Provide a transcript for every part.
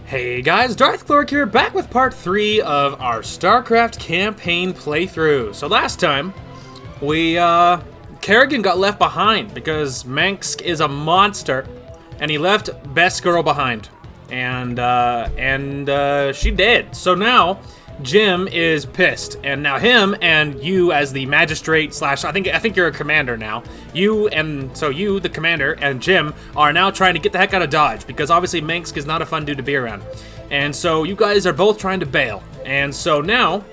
Hey guys, Darth Glork here, back with part 3 of our StarCraft Campaign playthrough. So last time, Kerrigan got left behind because Mansk is a monster, and he left Best Girl behind, and she did. So now, Jim is pissed, and now him and you as the magistrate slash, I think you're a commander now. You, the commander, and Jim are now trying to get the heck out of Dodge, because obviously Mansk is not a fun dude to be around. And so you guys are both trying to bail. And so now,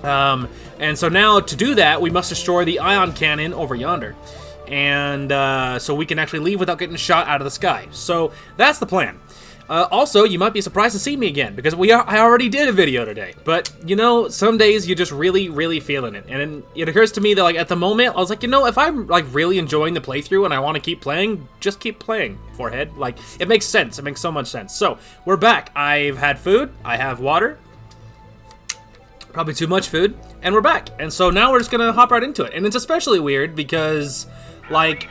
to do that, we must destroy the ion cannon over yonder. And so we can actually leave without getting shot out of the sky. So that's the plan. Also, you might be surprised to see me again, because I already did a video today. But, you know, some days you're just really feeling it. And it occurs to me that, like, at the moment, I was like, you know, if I'm, like, really enjoying the playthrough and I want to keep playing, just keep playing, Forehead. Like, it makes sense. It makes so much sense. So, we're back. I've had food. I have water. Probably too much food. And we're back. And so now we're just going to hop right into it. And it's especially weird because, like,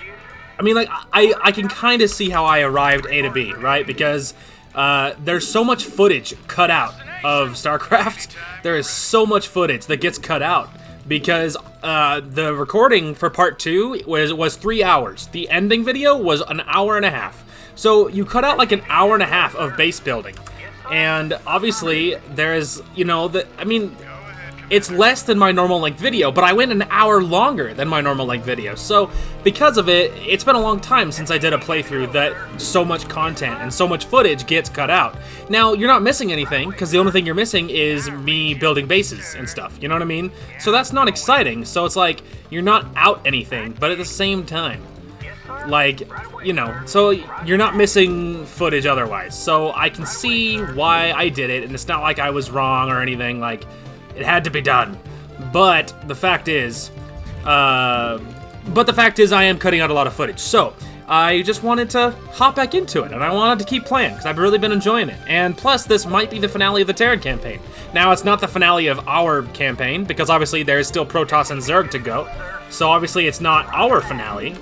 I mean, like, I can kind of see how I arrived A to B, right? Because there's so much footage cut out of StarCraft. There is so much footage that gets cut out because the recording for part 2 was 3 hours. The ending video was an hour and a half. So you cut out like an hour and a half of base building. And obviously there's, you know, it's less than my normal length video, but I went an hour longer than my normal length video. So because of it, it's been a long time since I did a playthrough that so much content and so much footage gets cut out. Now, you're not missing anything, because the only thing you're missing is me building bases and stuff, you know what I mean? So that's not exciting, so it's like, you're not out anything, but at the same time, like, you know, so you're not missing footage otherwise. So I can see why I did it, and it's not like I was wrong or anything, like, it had to be done. But the fact is, I am cutting out a lot of footage. So I just wanted to hop back into it, and I wanted to keep playing because I've really been enjoying it. And plus, this might be the finale of the Terran Campaign. Now, it's not the finale of our campaign because obviously there is still Protoss and Zerg to go. So obviously it's not our finale.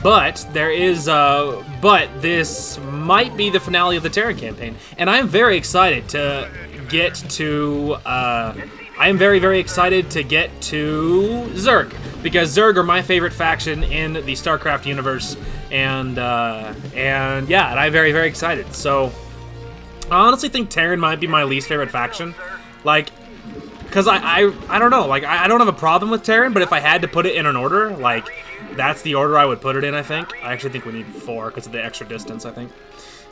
But there is, but this might be the finale of the Terran Campaign, and I am very excited to get to, I am very excited to get to Zerg, because Zerg are my favorite faction in the StarCraft universe, and yeah, and I'm very excited. So, I honestly think Terran might be my least favorite faction, like, because I don't know, like, I don't have a problem with Terran, but if I had to put it in an order, like, that's the order I would put it in, I think. I actually think we need 4 because of the extra distance, I think.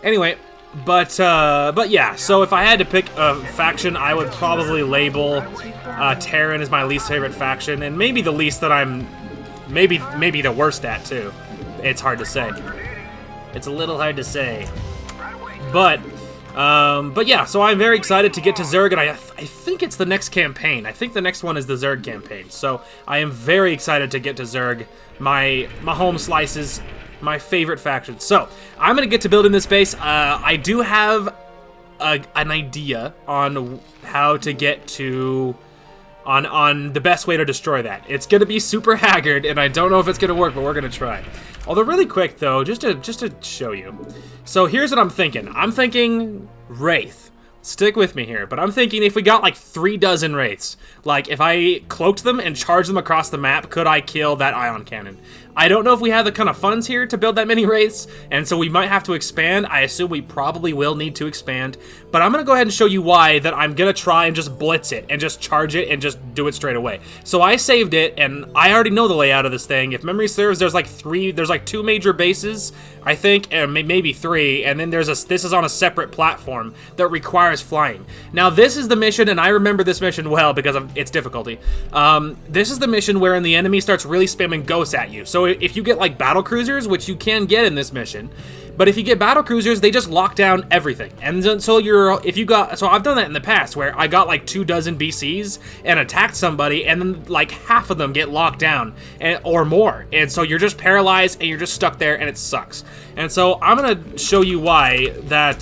Anyway, but yeah, so if I had to pick a faction, I would probably label Terran as my least favorite faction, and maybe the least that I'm, maybe the worst at, too. It's hard to say. It's a little hard to say. But yeah, so I'm very excited to get to Zerg, and I think it's the next campaign. I think the next one is the Zerg campaign. So I am very excited to get to Zerg, my home slices, my favorite faction. So I'm gonna get to building this base. I do have an idea on how to get to on the best way to destroy that. It's gonna be super haggard, and I don't know if it's gonna work, but we're gonna try. Although really quick though, just to show you. So here's what I'm thinking. I'm thinking Wraith. Stick with me here, but I'm thinking if we got like 3 dozen Wraiths, like if I cloaked them and charged them across the map, could I kill that ion cannon? I don't know if we have the kind of funds here to build that many Wraiths, and so we might have to expand. I assume we probably will need to expand, but I'm gonna go ahead and show you why that I'm gonna try and just blitz it and just charge it and just do it straight away. So I saved it, and I already know the layout of this thing. If memory serves, there's like 2 major bases, I think, and maybe 3, and then this is on a separate platform that requires flying. Now this is the mission, and I remember this mission well because of its difficulty. This is the mission wherein the enemy starts really spamming ghosts at you. So if you get like battle cruisers, which you can get in this mission, but if you get battle cruisers, they just lock down everything. And so so I've done that in the past where I got like 2 dozen BCs and attacked somebody, and then like half of them get locked down or more. And so you're just paralyzed and you're just stuck there, and it sucks. And so I'm gonna show you why that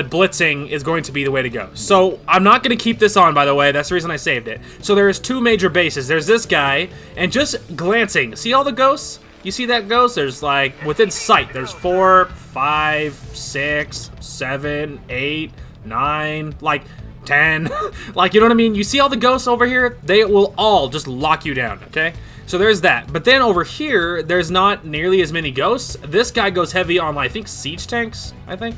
blitzing is going to be the way to go. So I'm not going to keep this on, by the way. That's the reason I saved it. So there's 2 major bases. There's this guy, and just glancing, see all the ghosts? You see that ghost? There's like, within sight, there's 4, 5, 6, 7, 8, 9, like 10. Like, you know what I mean? You see all the ghosts over here? They will all just lock you down, okay? So there's that. But then over here, there's not nearly as many ghosts. This guy goes heavy on, I think, siege tanks, I think.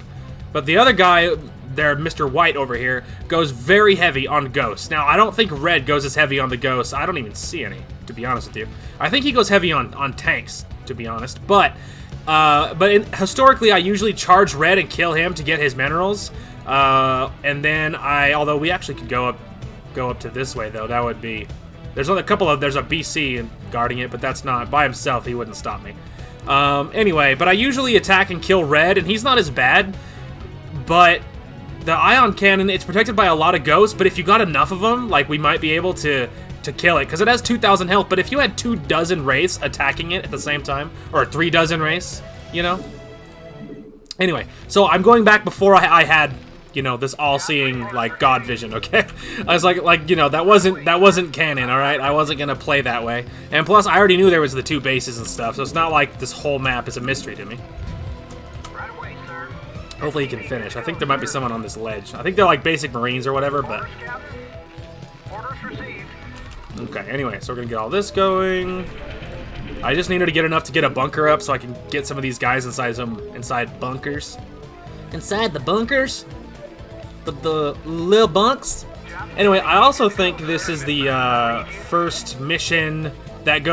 But the other guy, there, Mr. White over here, goes very heavy on ghosts. Now, I don't think Red goes as heavy on the ghosts. I don't even see any, to be honest with you. I think he goes heavy on tanks, to be honest. But historically, I usually charge Red and kill him to get his minerals. And then although we actually could go up to this way, though. That would be... There's a BC guarding it, but that's not... By himself, he wouldn't stop me. Anyway, but I usually attack and kill Red, and he's not as bad. But the ion cannon, it's protected by a lot of ghosts, but if you got enough of them, like, we might be able to kill it, because it has 2,000 health, but if you had 24 wraiths attacking it at the same time, or 36 wraiths, you know? Anyway, so I'm going back before I had... You know, this all-seeing, like, God vision, okay? I was like, you know, that wasn't canon, alright? I wasn't gonna play that way. And plus, I already knew there was the 2 bases and stuff, so it's not like this whole map is a mystery to me. Hopefully he can finish. I think there might be someone on this ledge. I think they're, like, basic Marines or whatever, but... Okay, anyway, so we're gonna get all this going. I just needed to get enough to get a bunker up so I can get some of these guys inside bunkers. Inside the bunkers? The little bunks. Anyway, I also think this is the first mission that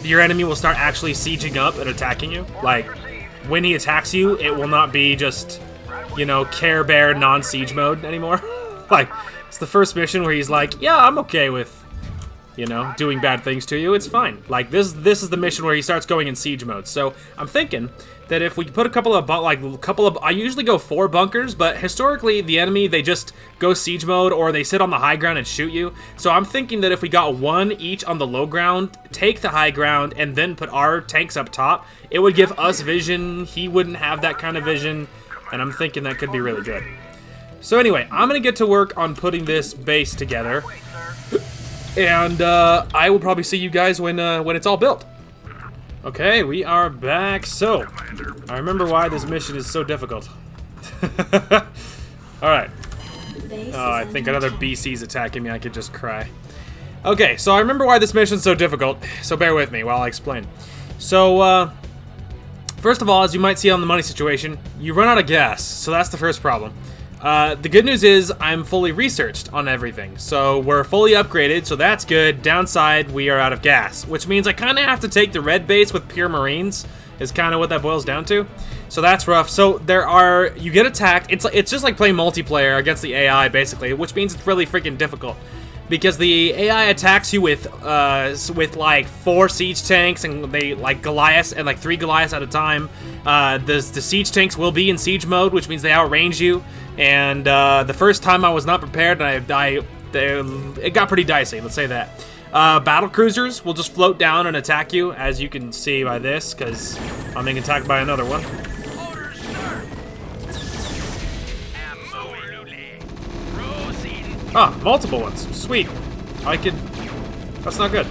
your enemy will start actually sieging up and attacking you. Like, when he attacks you, it will not be just, you know, Care Bear non-siege mode anymore. Like, it's the first mission where he's like, yeah, I'm okay with, you know, doing bad things to you. It's fine. Like, this is the mission where he starts going in siege mode. So I'm thinking that if we put a couple of, I usually go 4 bunkers, but historically the enemy, they just go siege mode or they sit on the high ground and shoot you. So I'm thinking that if we got 1 each on the low ground, take the high ground, and then put our tanks up top, it would give us vision. He wouldn't have that kind of vision, and I'm thinking that could be really good. So anyway, I'm gonna get to work on putting this base together, and I will probably see you guys when it's all built. Okay, we are back. So, I remember why this mission is so difficult. Alright. Oh, I think another BC's attacking me. I could just cry. Okay, so I remember why this mission's so difficult, so bear with me while I explain. So, first of all, as you might see on the money situation, you run out of gas, so that's the first problem. The good news is I'm fully researched on everything, so we're fully upgraded, so that's good. Downside, we are out of gas, which means I kind of have to take the red base with pure Marines, is kind of what that boils down to. So that's rough. So you get attacked. It's just like playing multiplayer against the AI, basically, which means it's really freaking difficult. Because the AI attacks you with like 4 siege tanks and they like Goliaths and like 3 Goliaths at a time. The siege tanks will be in siege mode, which means they outrange you. And the first time I was not prepared, and it got pretty dicey. Let's say that. Battle cruisers will just float down and attack you, as you can see by this, because I'm being attacked by another one. Ah, multiple ones. Sweet. That's not good.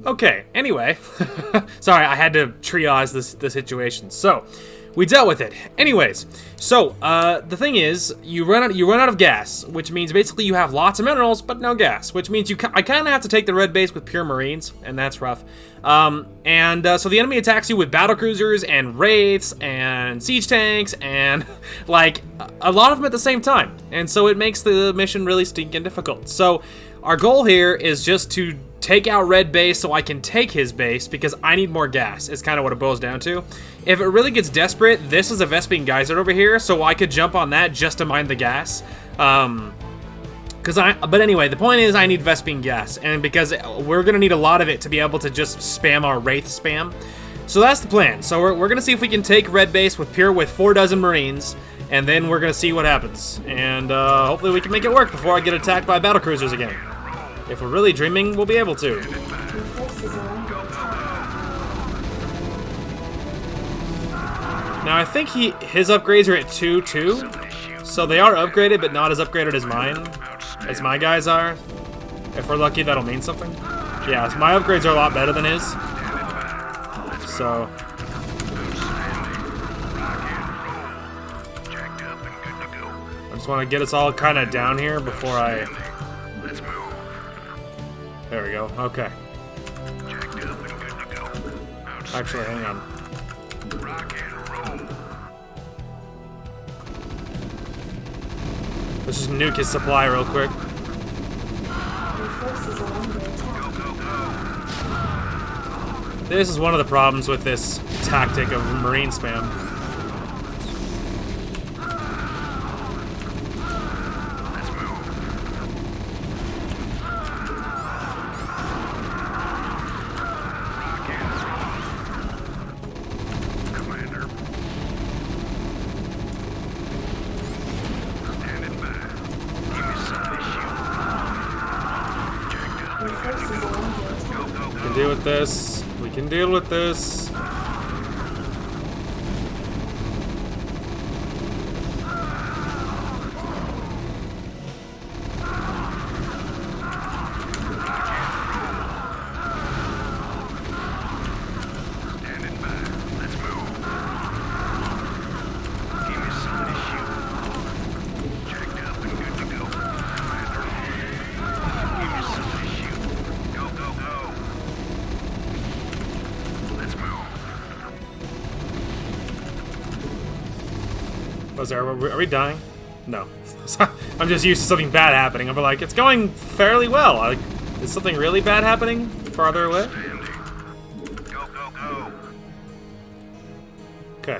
Okay, anyway. Sorry, I had to triage the situation. So, we dealt with it. Anyways, so, the thing is, you run out of gas, which means basically you have lots of minerals, but no gas, which means I kind of have to take the red base with pure Marines, and that's rough. So the enemy attacks you with battle cruisers and wraiths and siege tanks and like a lot of them at the same time, and so it makes the mission really stinking difficult. So our goal here is just to take out red base so I can take his base, because I need more gas, is kind of what it boils down to. If it really gets desperate, this is a Vespene Geyser over here, so I could jump on that just to mine the gas. But anyway, the point is I need Vespene gas, and because we're gonna need a lot of it to be able to just spam our Wraith spam. So that's the plan. So we're gonna see if we can take red base with 4 Marines, and then we're gonna see what happens. And hopefully we can make it work before I get attacked by battle cruisers again. If we're really dreaming, we'll be able to. Now I think his upgrades are at 2-2, so they are upgraded, but not as upgraded as mine. As my guys are. If we're lucky, that'll mean something. Yeah, my upgrades are a lot better than his. So I just want to get us all kind of down here before I... There we go. Okay. Actually, hang on. Let's just nuke his supply real quick. This is one of the problems with this tactic of marine spam. We can deal with this. We can deal with this. Are we dying? No. I'm just used to something bad happening. I'm like, it's going fairly well. Like, is something really bad happening farther away? Okay.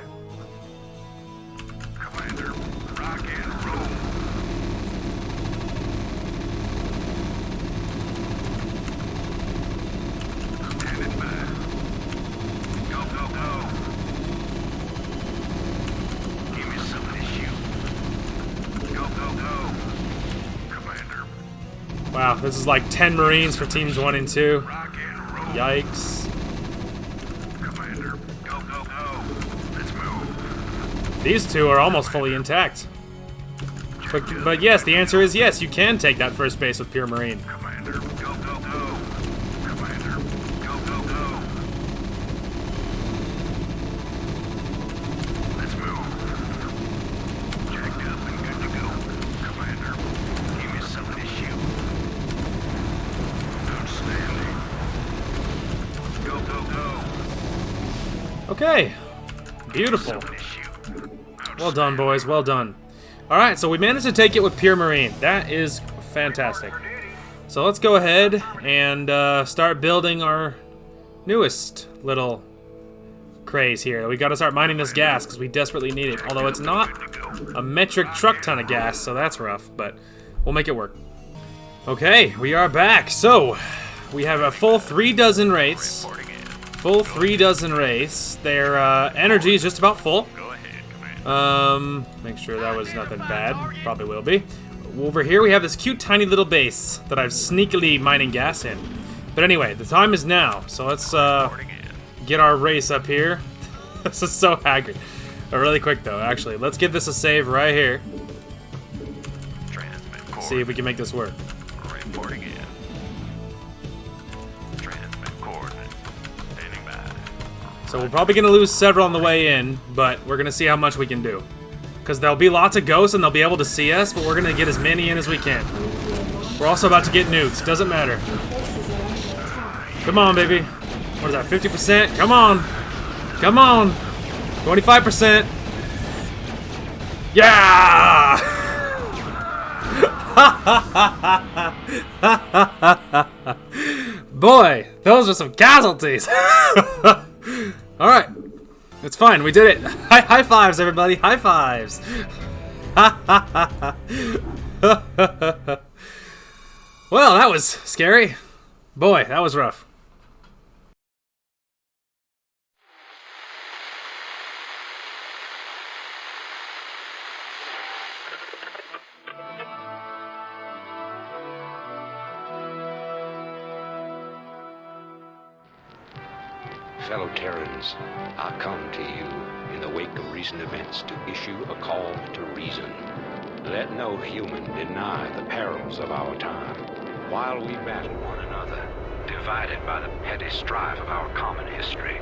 Commander, rock and roll. Standing by. Go, go, go. Give me something to shoot. Go, go, go. Commander. Wow, this is like 10 Marines for teams 1 and 2. Rock and roll. Yikes. Commander, go, go, go. Let's move. These two are almost fully intact. But yes, the answer is yes, you can take that first base with pure Marine. Commander, go, go, go. Commander, go, go, go. Let's move. Jacked up and good to go. Commander, give me something to shoot. Outstanding. Go, go, go. Okay. Beautiful. Something to shoot. Well done, boys. Well done. Alright, so we managed to take it with pure Marine. That is fantastic. So let's go ahead and start building our newest little craze here. We gotta start mining this gas because we desperately need it. Although it's not a metric truck ton of gas, so that's rough, but we'll make it work. Okay, we are back. So, we have a full 3 dozen wraiths. Full 3 dozen wraiths. Their energy is just about full. Make sure that was nothing bad. Probably will be. Over here we have this cute tiny little base that I've sneakily mining gas in. But anyway, the time is now. So let's get our race up here. This is so haggard. Really quick though, actually. Let's give this a save right here. See if we can make this work. Reporting in. Transmit coordinates. Standing by. So we're probably going to lose several on the way in, but we're going to see how much we can do. Because there'll be lots of ghosts and they'll be able to see us, but we're going to get as many in as we can. We're also about to get nukes. Doesn't matter. Come on, baby. What is that, 50%? Come on. Come on. 25%. Yeah! Boy, those are some casualties. Alright. It's fine, we did it. High fives, everybody. High fives. Well, that was scary. Boy, that was rough. Fellow Terrans, I come to you in the wake of recent events to issue a call to reason. Let no human deny the perils of our time. While we battle one another, divided by the petty strife of our common history,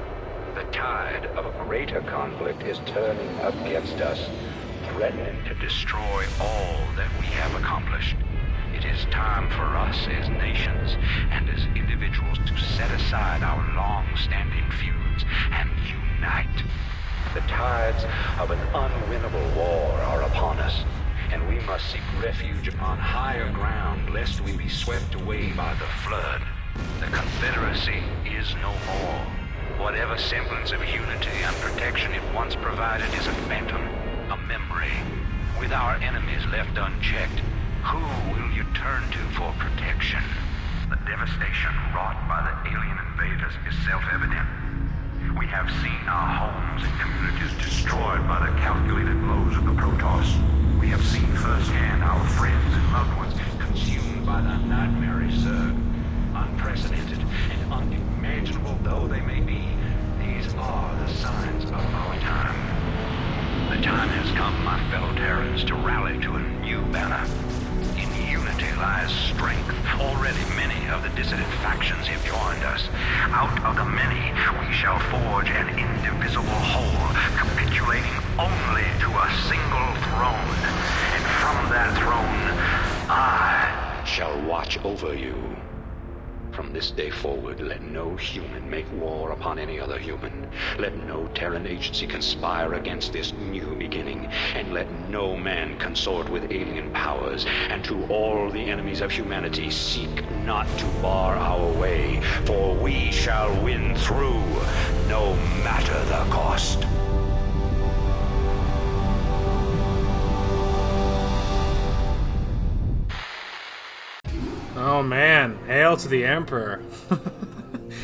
The tide of a greater conflict is turning against us, threatening to destroy all that we have accomplished. It is time for us as nations and as individuals to set aside our long-standing feuds and unite. The tides of an unwinnable war are upon us, and we must seek refuge upon higher ground lest we be swept away by the flood. The Confederacy is no more. Whatever semblance of unity and protection it once provided is a phantom, a memory. With our enemies left unchecked, who will you turn to for protection? The devastation wrought by the alien invaders is self-evident. We have seen our homes and communities destroyed by the calculated blows of the Protoss. We have seen firsthand our friends and loved ones consumed by the nightmare Zerg. Unprecedented and unimaginable though they may be, these are the signs of our time. The time has come, my fellow Terrans, to rally to a new banner. In unity lies strength. Already many of the dissident factions have joined us. Out of the many, we shall forge an indivisible whole, capitulating only to a single throne. And from that throne, I shall watch over you. From this day forward, let no human make war upon any other human. Let no Terran agency conspire against this new beginning. And let no man consort with alien powers. And to all the enemies of humanity, seek not to bar our way, for we shall win through, no matter the cost. Oh man, hail to the Emperor.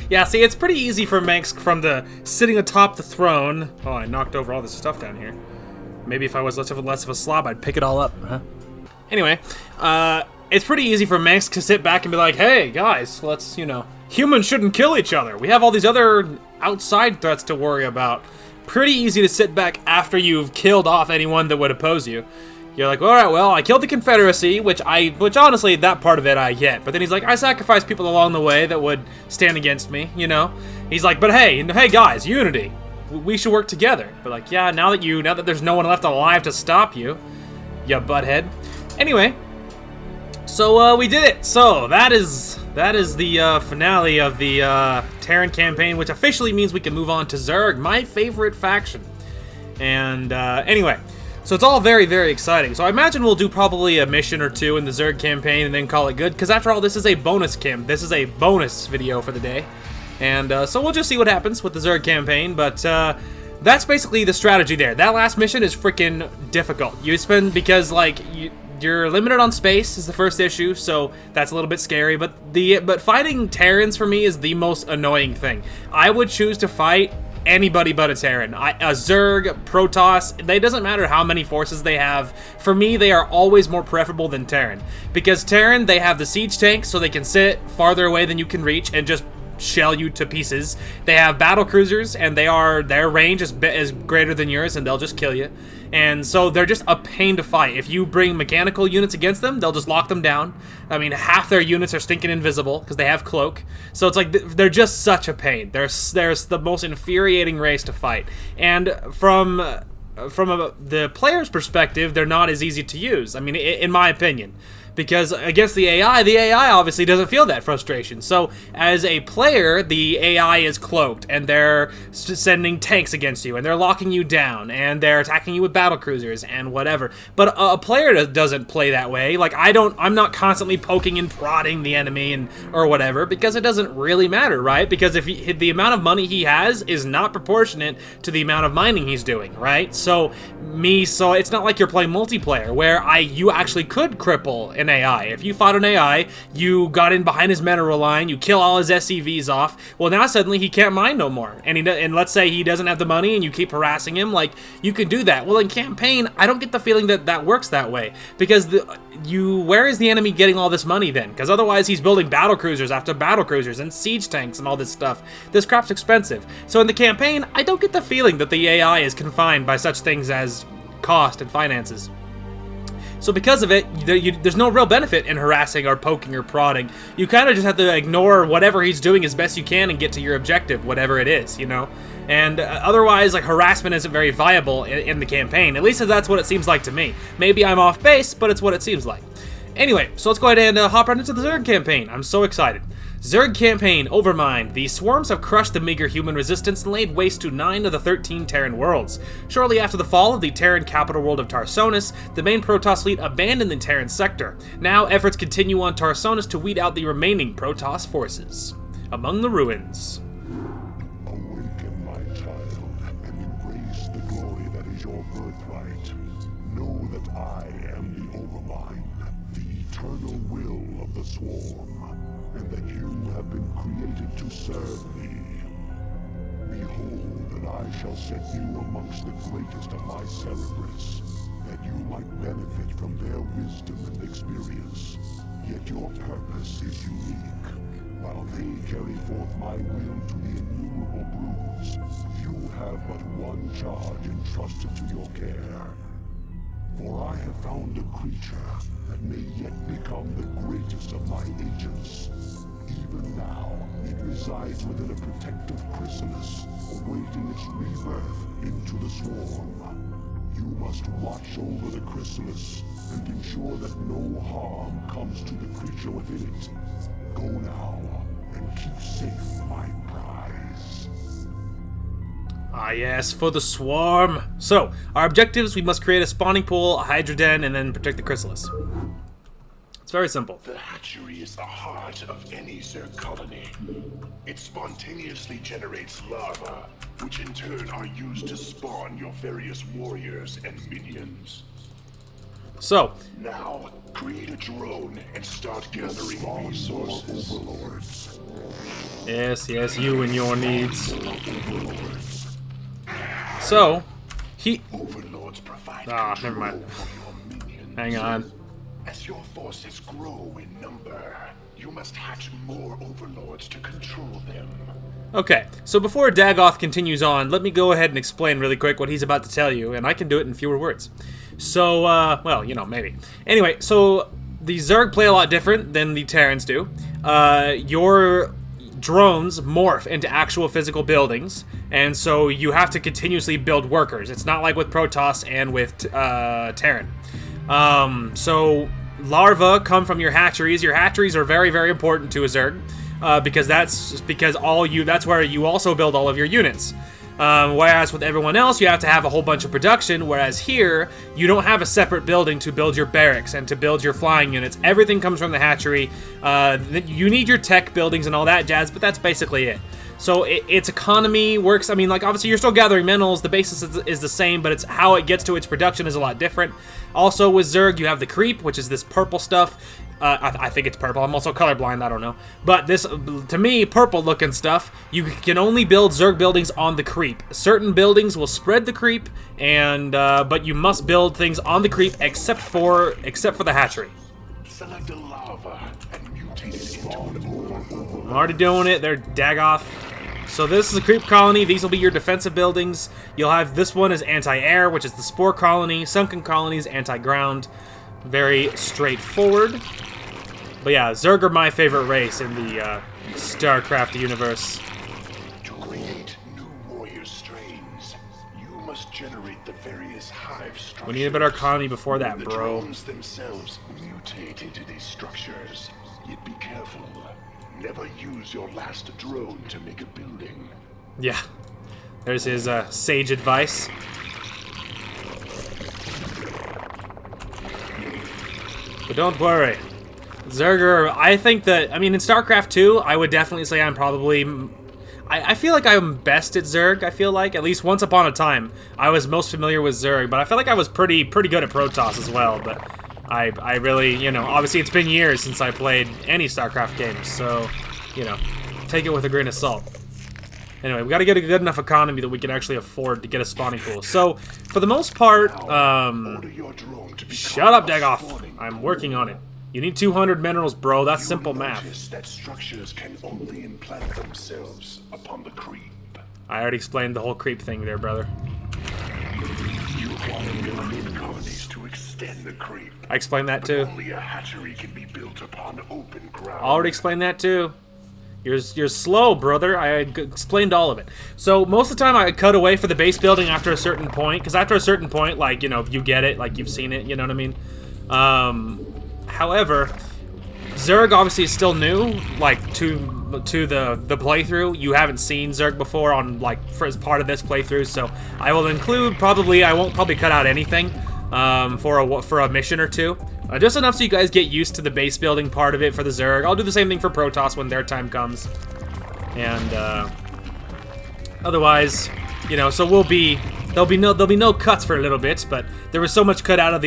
Yeah, see, it's pretty easy for Manx from the sitting atop the throne. Oh, I knocked over all this stuff down here. Maybe if I was less of a slob, I'd pick it all up, huh? Anyway, it's pretty easy for Manx to sit back and be like, hey, guys, let's, humans shouldn't kill each other. We have all these other outside threats to worry about. Pretty easy to sit back after you've killed off anyone that would oppose you. You're like, all right, well, I killed the Confederacy, which honestly, that part of it I get. But then he's like, I sacrificed people along the way that would stand against me, He's like, but hey guys, unity. We should work together. But like, yeah, now that there's no one left alive to stop you, you butthead. Anyway, so we did it. So that is the finale of the Terran Campaign, which officially means we can move on to Zerg, my favorite faction. And anyway. So it's all very, very exciting. So I imagine we'll do probably a mission or two in the Zerg campaign and then call it good. Because after all, this is a bonus This is a bonus video for the day. And so we'll just see what happens with the Zerg campaign. But that's basically the strategy there. That last mission is freaking difficult. Because like you're limited on space is the first issue, so that's a little bit scary. But fighting Terrans for me is the most annoying thing. I would choose to fight anybody but a Terran. A Zerg, Protoss, it doesn't matter how many forces they have. For me, they are always more preferable than Terran. Because Terran, they have the siege tanks, so they can sit farther away than you can reach and just shell you to pieces. They have battle cruisers, and their range is greater than yours, and they'll just kill you. And so they're just a pain to fight. If you bring mechanical units against them, they'll just lock them down. I mean, half their units are stinking invisible because they have cloak. So it's like they're just such a pain. There's the most infuriating race to fight. And from the player's perspective, they're not as easy to use. I mean, in my opinion. Because against the AI obviously doesn't feel that frustration. So as a player, the AI is cloaked, and they're sending tanks against you, and they're locking you down, and they're attacking you with battle cruisers and whatever. But a player doesn't play that way. Like I'm not constantly poking and prodding the enemy or whatever, because it doesn't really matter, right? Because if the amount of money he has is not proportionate to the amount of mining he's doing, right? So it's not like you're playing multiplayer where you actually could cripple an AI. If you fought an AI, you got in behind his mineral line, you kill all his SCVs off, well now suddenly he can't mine no more. And let's say he doesn't have the money and you keep harassing him, like, you can do that. Well, in campaign, I don't get the feeling that works that way. Because where is the enemy getting all this money then? Because otherwise he's building battle cruisers after battle cruisers and siege tanks and all this stuff. This crap's expensive. So in the campaign, I don't get the feeling that the AI is confined by such things as cost and finances. So because of it, there's no real benefit in harassing or poking or prodding. You kind of just have to ignore whatever he's doing as best you can and get to your objective, whatever it is, you know? And otherwise, like, harassment isn't very viable in the campaign. At least that's what it seems like to me. Maybe I'm off base, but it's what it seems like. Anyway, so let's go ahead and hop right into the Zerg Campaign. I'm so excited. Zerg Campaign, Overmind. The swarms have crushed the meager human resistance and laid waste to 9 of the 13 Terran worlds. Shortly after the fall of the Terran capital world of Tarsonis, the main Protoss fleet abandoned the Terran sector. Now, efforts continue on Tarsonis to weed out the remaining Protoss forces. Among the ruins. Awaken, my child, and embrace the glory that is your birthright. Know that I am the Overmind, the eternal will of the Swarm, and that you have been created to serve me. Behold, that I shall set you amongst the greatest of my Cerebrus, that you might benefit from their wisdom and experience. Yet your purpose is unique. While they carry forth my will to the innumerable broods, you have but one charge entrusted to your care. For I have found a creature that may yet become the greatest of my agents. Even now, it resides within a protective chrysalis, awaiting its rebirth into the swarm. You must watch over the chrysalis and ensure that no harm comes to the creature within it. Go now, and keep safe my prize. Ah yes, for the swarm. So, our objectives, we must create a spawning pool, a hydra den, and then protect the chrysalis. It's very simple. The hatchery is the heart of any Zerg colony. It spontaneously generates larvae, which in turn are used to spawn your various warriors and minions. So, Now, create a drone and start gathering resources. Overlords. yes, you and your needs. So, Overlords provide Ah, control never mind. for your minions. Hang on. As your forces grow in number, you must hatch more overlords to control them. Okay, so before Dagoth continues on, let me go ahead and explain really quick what he's about to tell you, and I can do it in fewer words. So, well, you know, maybe. Anyway, so the Zerg play a lot different than the Terrans do. Your drones morph into actual physical buildings, and so you have to continuously build workers. It's not like with Protoss and with Terran. So larvae come from your hatcheries. Your hatcheries are very, very important to a Zerg, because that's where you also build all of your units. Whereas with everyone else, you have to have a whole bunch of production, whereas here, you don't have a separate building to build your barracks and to build your flying units. Everything comes from the hatchery. You need your tech buildings and all that jazz, but that's basically it. So its economy works. I mean, like, obviously you're still gathering minerals. The basis is the same, but it's how it gets to its production is a lot different. Also with Zerg, you have the creep, which is this purple stuff. I think it's purple. I'm also colorblind. I don't know. But this, to me, purple-looking stuff, you can only build Zerg buildings on the creep. Certain buildings will spread the creep, and but you must build things on the creep except for the hatchery. Select a larva and mutate it into an overlord. I'm already doing it. They're Dagoth. So this is a creep colony. These will be your defensive buildings. You'll have this one is anti-air, which is the spore colony. Sunken colonies, anti-ground. Very straightforward. But yeah, Zerg are my favorite race in the StarCraft universe. To create new warrior strains, you must generate the various hive structures. We need a better economy before that, The bro. drones themselves mutate into these structures. Yet be careful. Never use your last drone to make a building. Yeah. There's his sage advice. But don't worry. Zerger, I think that, I mean, in StarCraft 2, I would definitely say I'm probably... I feel like I'm best at Zerg, I feel like. At least once upon a time, I was most familiar with Zerg, but I feel like I was pretty good at Protoss as well, but I really, you know, obviously it's been years since I played any StarCraft games, so, you know, take it with a grain of salt. Anyway, we gotta get a good enough economy that we can actually afford to get a spawning pool. So, for the most part, Order your drone to become shut up, a Dagoth. spawning I'm working on it. You need 200 minerals, bro. That's You simple will math. notice that structures can only implant themselves upon the creep. I already explained the whole creep thing there, brother. You acquire your colonies to excel. extend the creep. I explained that too. Only a hatchery can be built upon open ground. Already explained that too. You're slow, brother. I explained all of it. So most of the time I cut away for the base building after a certain point, because after a certain point, like, you know, you get it, like you've seen it, you know what I mean? However, Zerg obviously is still new, like to the playthrough. You haven't seen Zerg before on like as part of this playthrough, so I will include I won't probably cut out anything for a mission or two. Just enough so you guys get used to the base building part of it for the Zerg. I'll do the same thing for Protoss when their time comes. And otherwise, you know, so there'll be no cuts for a little bit, but there was so much cut out of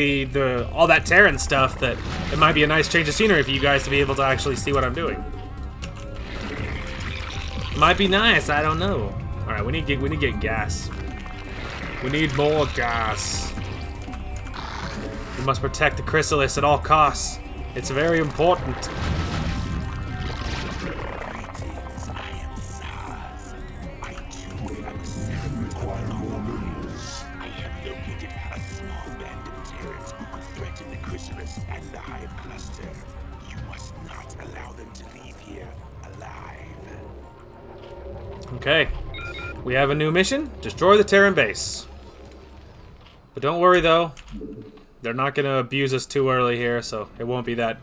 all that Terran stuff that it might be a nice change of scenery for you guys to be able to actually see what I'm doing. Might be nice, I don't know. All right, we need to get gas. We need more gas. We must protect the Chrysalis at all costs. It's very important. I have located a small band of Terrans who could threaten the Chrysalis and the Hive Cluster. You must not allow them to leave here alive. Okay. We have a new mission. Destroy the Terran base. But don't worry, though. They're not going to abuse us too early here, so it won't be that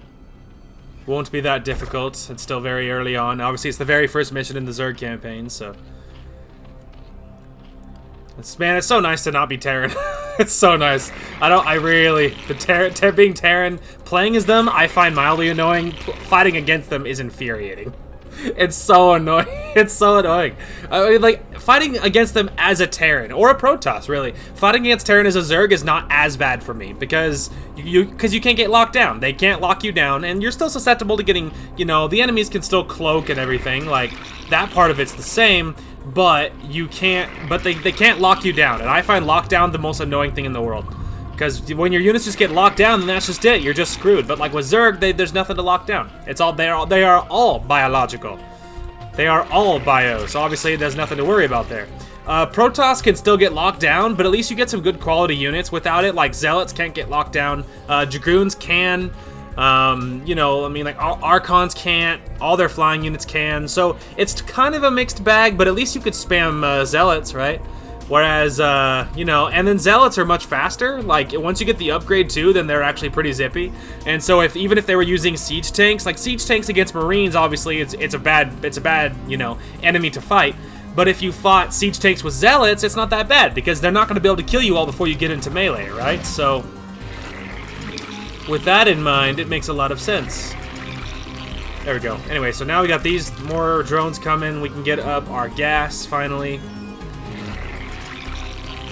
difficult. It's still very early on. Obviously, it's the very first mission in the Zerg campaign, so... Man, it's so nice to not be Terran. It's so nice. Being Terran, playing as them, I find mildly annoying. Fighting against them is infuriating. It's so annoying. It's so annoying. I mean, like, fighting against them as a Terran, or a Protoss, really. Fighting against Terran as a Zerg is not as bad for me, because you can't get locked down. They can't lock you down, and you're still susceptible to getting, you know, the enemies can still cloak and everything. Like, that part of it's the same, but they can't lock you down, and I find lockdown the most annoying thing in the world. Because when your units just get locked down, then that's just it. You're just screwed. But like with Zerg, there's nothing to lock down. They are all biological. They are all bio, so obviously there's nothing to worry about there. Protoss can still get locked down, but at least you get some good quality units without it. Like Zealots can't get locked down. Dragoons can. You know, I mean, like Archons can't. All their flying units can. So it's kind of a mixed bag, but at least you could spam Zealots, right? Whereas, you know, and then Zealots are much faster. Like, once you get the upgrade, too, then they're actually pretty zippy. And so even if they were using siege tanks, like, siege tanks against Marines, obviously, it's a bad, you know, enemy to fight. But if you fought siege tanks with Zealots, it's not that bad, because they're not going to be able to kill you all before you get into melee, right? So, with that in mind, it makes a lot of sense. There we go. Anyway, so now we got these more drones coming. We can get up our gas, finally.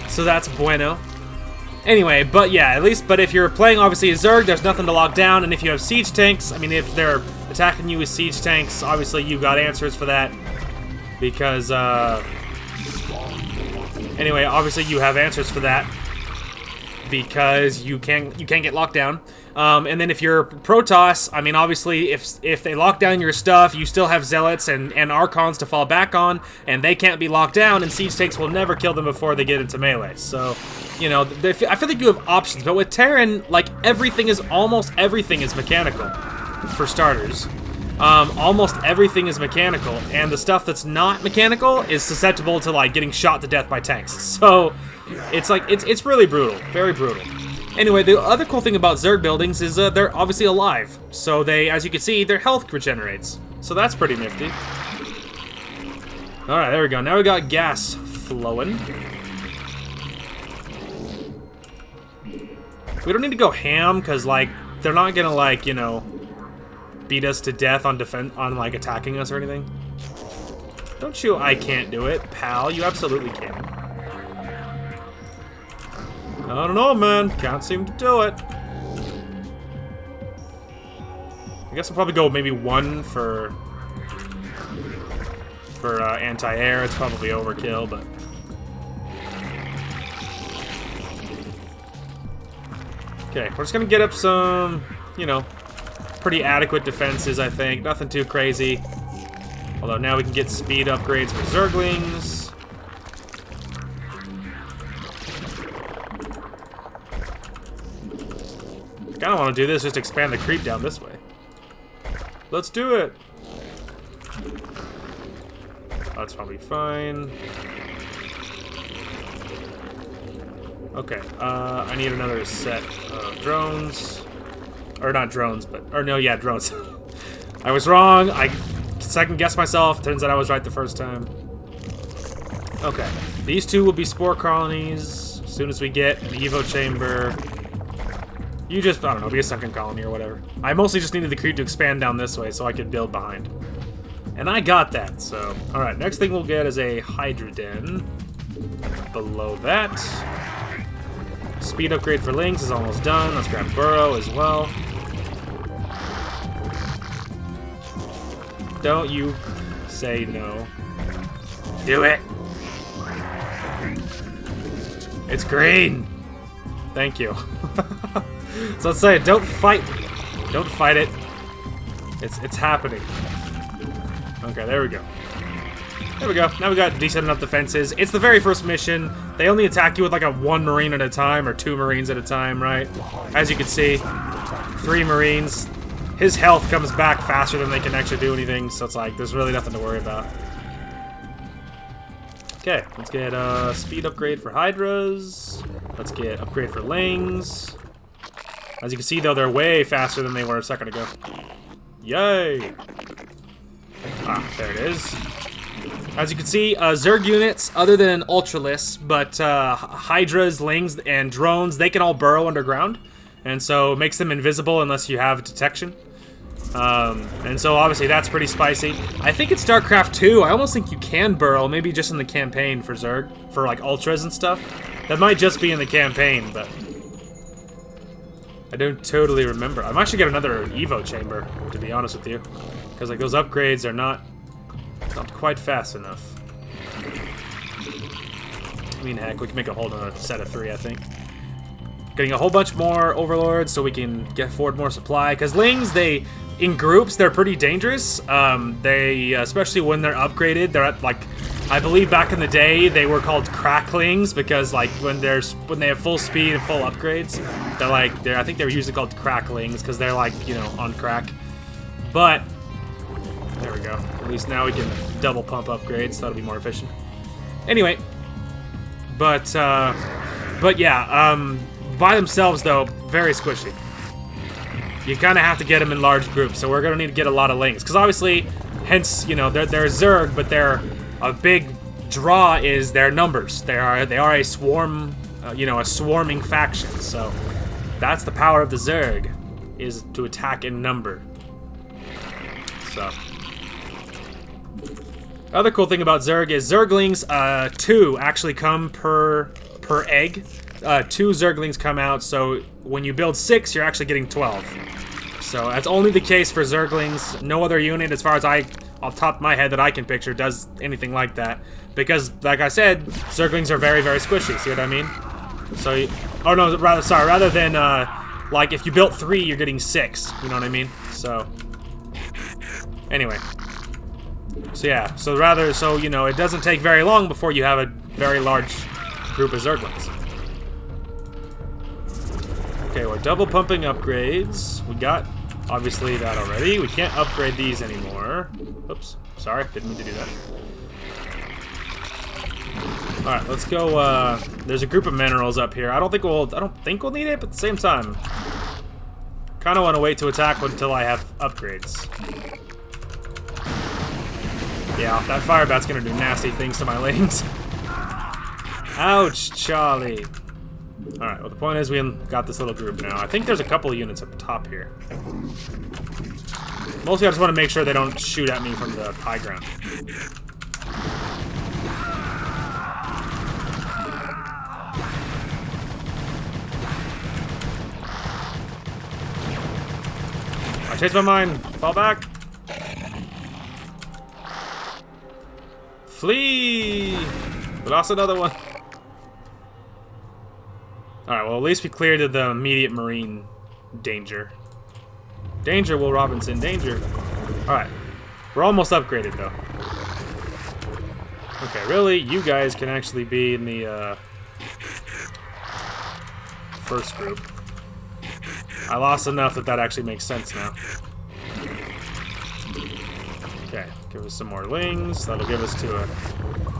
So that's bueno. Anyway, but yeah, but if you're playing obviously a Zerg, there's nothing to lock down, and if you have siege tanks, I mean, if they're attacking you with siege tanks, obviously you got answers for that, because anyway, obviously you have answers for that, because you can't get locked down. And then if you're Protoss, I mean, obviously, if they lock down your stuff, you still have Zealots and Archons to fall back on, and they can't be locked down, and siege tanks will never kill them before they get into melee. So, you know, I feel like you have options, but with Terran, like, almost everything is mechanical, for starters. Almost everything is mechanical, and the stuff that's not mechanical is susceptible to, like, getting shot to death by tanks. So, it's like, it's really brutal, very brutal. Anyway, the other cool thing about Zerg buildings is they're obviously alive. So as you can see, their health regenerates. So that's pretty nifty. Alright, there we go. Now we got gas flowing. We don't need to go ham, because, like, they're not gonna, like, you know, beat us to death on like, attacking us or anything. Don't you, I can't do it, pal. You absolutely can. I don't know, man. Can't seem to do it. I guess I'll probably go maybe 1 for anti-air. It's probably overkill, but... Okay, we're just gonna get up some, you know, pretty adequate defenses, I think. Nothing too crazy. Although now we can get speed upgrades for Zerglings. kind of want to do this, just expand the creep down this way. Let's do it. That's probably fine. Okay, I need another set of drones. Or not drones, but... Or no, yeah, drones. I was wrong. I second-guessed myself. Turns out I was right the first time. Okay. These two will be spore colonies. As soon as we get an Evo chamber... You just, I don't know, be a second colony or whatever. I mostly just needed the creep to expand down this way so I could build behind. And I got that, so... Alright, next thing we'll get is a Hydra Den. Below that... Speed upgrade for Lynx is almost done. Let's grab Burrow as well. Don't you say no. Do it! It's green! Thank you. So let's say it. Don't fight. Don't fight it. It's happening. Okay, there we go. There we go. Now we got decent enough defenses. It's the very first mission. They only attack you with like a 1 Marine at a time, or 2 Marines at a time, right? As you can see, 3 Marines. His health comes back faster than they can actually do anything, so it's like, there's really nothing to worry about. Okay, let's get a speed upgrade for Hydras. Let's get upgrade for Lings. As you can see, though, they're way faster than they were a second ago. Yay! Ah, there it is. As you can see, Zerg units, other than Ultralists, but Hydras, Lings, and drones, they can all burrow underground. And so it makes them invisible unless you have detection. And so obviously that's pretty spicy. I think in StarCraft 2, I almost think you can burrow, maybe just in the campaign for Zerg, for like Ultras and stuff. That might just be in the campaign, but I don't totally remember. I might actually get another Evo chamber, to be honest with you. Because like those upgrades are not quite fast enough. I mean, heck, we can make a whole nother set of 3, I think. Getting a whole bunch more Overlords so we can get forward more supply. Because Lings, they, in groups, they're pretty dangerous. They, especially when they're upgraded, they're at, like, I believe back in the day, they were called cracklings because, like, when they have full speed and full upgrades, they're like, I think they were usually called cracklings because they're, like, you know, on crack. But, there we go. At least now we can double pump upgrades, so that'll be more efficient. Anyway, but yeah, by themselves, though, very squishy. You kind of have to get them in large groups, so we're going to need to get a lot of Lings. Because obviously, hence, you know, they're Zerg, but a big draw is their numbers. They are a swarm, you know, a swarming faction. So that's the power of the Zerg, is to attack in number. So other cool thing about Zerg is Zerglings 2 actually come per egg. 2 Zerglings come out, so when you build 6, you're actually getting 12. So that's only the case for Zerglings. No other unit, as far as off the top of my head that I can picture, does anything like that. Because, like I said, Zerglings are very, very squishy, see what I mean? So, oh no, rather than, like, if you built 3, you're getting 6, you know what I mean? So, anyway. So yeah, so you know, it doesn't take very long before you have a very large group of Zerglings. Okay, we're double pumping upgrades. We got, obviously, that already. We can't upgrade these anymore. Oops, sorry, didn't mean to do that. Alright, let's go, there's a group of minerals up here. I don't think we'll need it, but at the same time, kinda wanna wait to attack until I have upgrades. Yeah, that fire bat's gonna do nasty things to my Lings. Ouch, Charlie. Alright, well the point is we got this little group now. I think there's a couple of units up top here. Mostly I just want to make sure they don't shoot at me from the high ground. I changed my mind. Fall back. Flee! We lost another one. Alright, well at least we cleared the immediate Marine danger. Danger, Will Robinson, danger. Alright, we're almost upgraded though. Okay, really, you guys can actually be in the first group. I lost enough that actually makes sense now. Okay, give us some more lings. That'll give us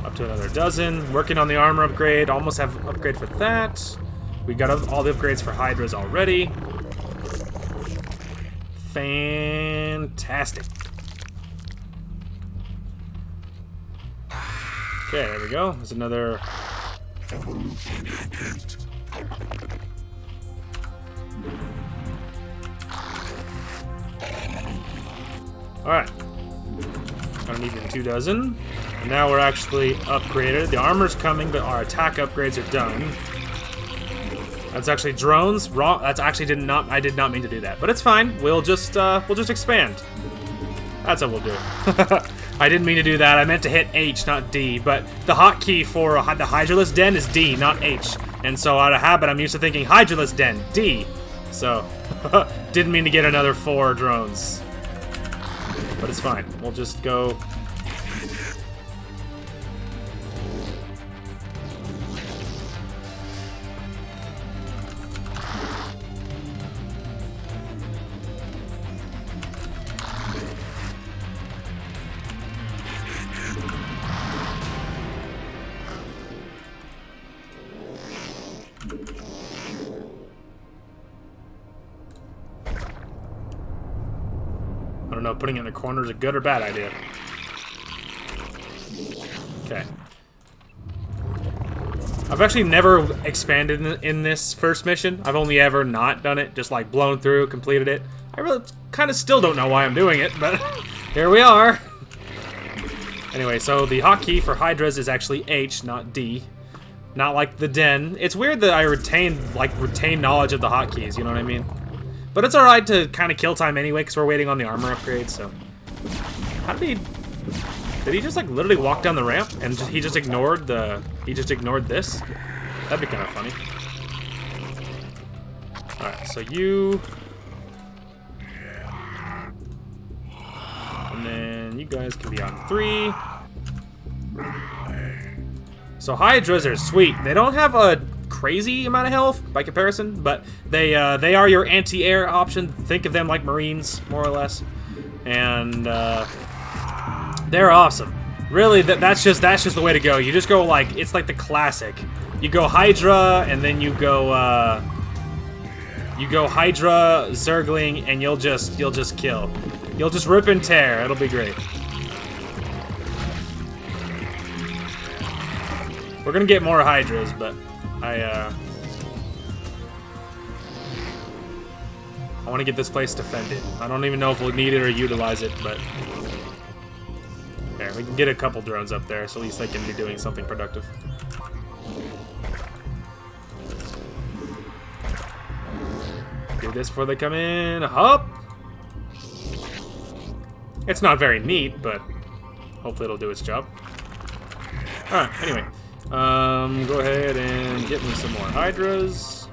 up to another dozen. Working on the armor upgrade. Almost have an upgrade for that. We got all the upgrades for Hydras already. Fantastic. Okay, there we go. There's another... Evolution complete. Alright. I don't need even 2 dozen. And now we're actually upgraded. The armor's coming, but our attack upgrades are done. That's actually drones. Wrong. That's actually I did not mean to do that, but it's fine. We'll just expand. That's what we'll do. I didn't mean to do that. I meant to hit H, not D. But the hotkey for the Hydralis Den is D, not H. And so out of habit, I'm used to thinking Hydralis Den, D. So didn't mean to get another 4 drones. But it's fine. We'll just go. I don't know, putting it in the corner is a good or bad idea. Okay. I've actually never expanded in this first mission. I've only ever not done it, just like blown through, completed it. I really kind of still don't know why I'm doing it, but here we are. Anyway, so the hotkey for Hydras is actually H, not D. Not like the Den. It's weird that I retain knowledge of the hotkeys, you know what I mean? But it's alright to kind of kill time anyway, because we're waiting on the armor upgrade, so... How did he... Did he just, like, literally walk down the ramp, and he just ignored this? That'd be kind of funny. Alright, so you... And then you guys can be on 3. So Hydras are sweet. They don't have a crazy amount of health by comparison, but they are your anti-air option. Think of them like Marines, more or less, and they're awesome. Really, that's just the way to go. You just go like it's like the classic. You go Hydra, and then you go Hydra, Zergling, and you'll just kill. You'll just rip and tear. It'll be great. We're gonna get more Hydras, but I want to get this place defended. I don't even know if we'll need it or utilize it, but there, we can get a couple drones up there, so at least they can be doing something productive. Do this before they come in. Hop! It's not very neat, but hopefully it'll do its job. Alright, anyway. Go ahead and get me some more Hydras.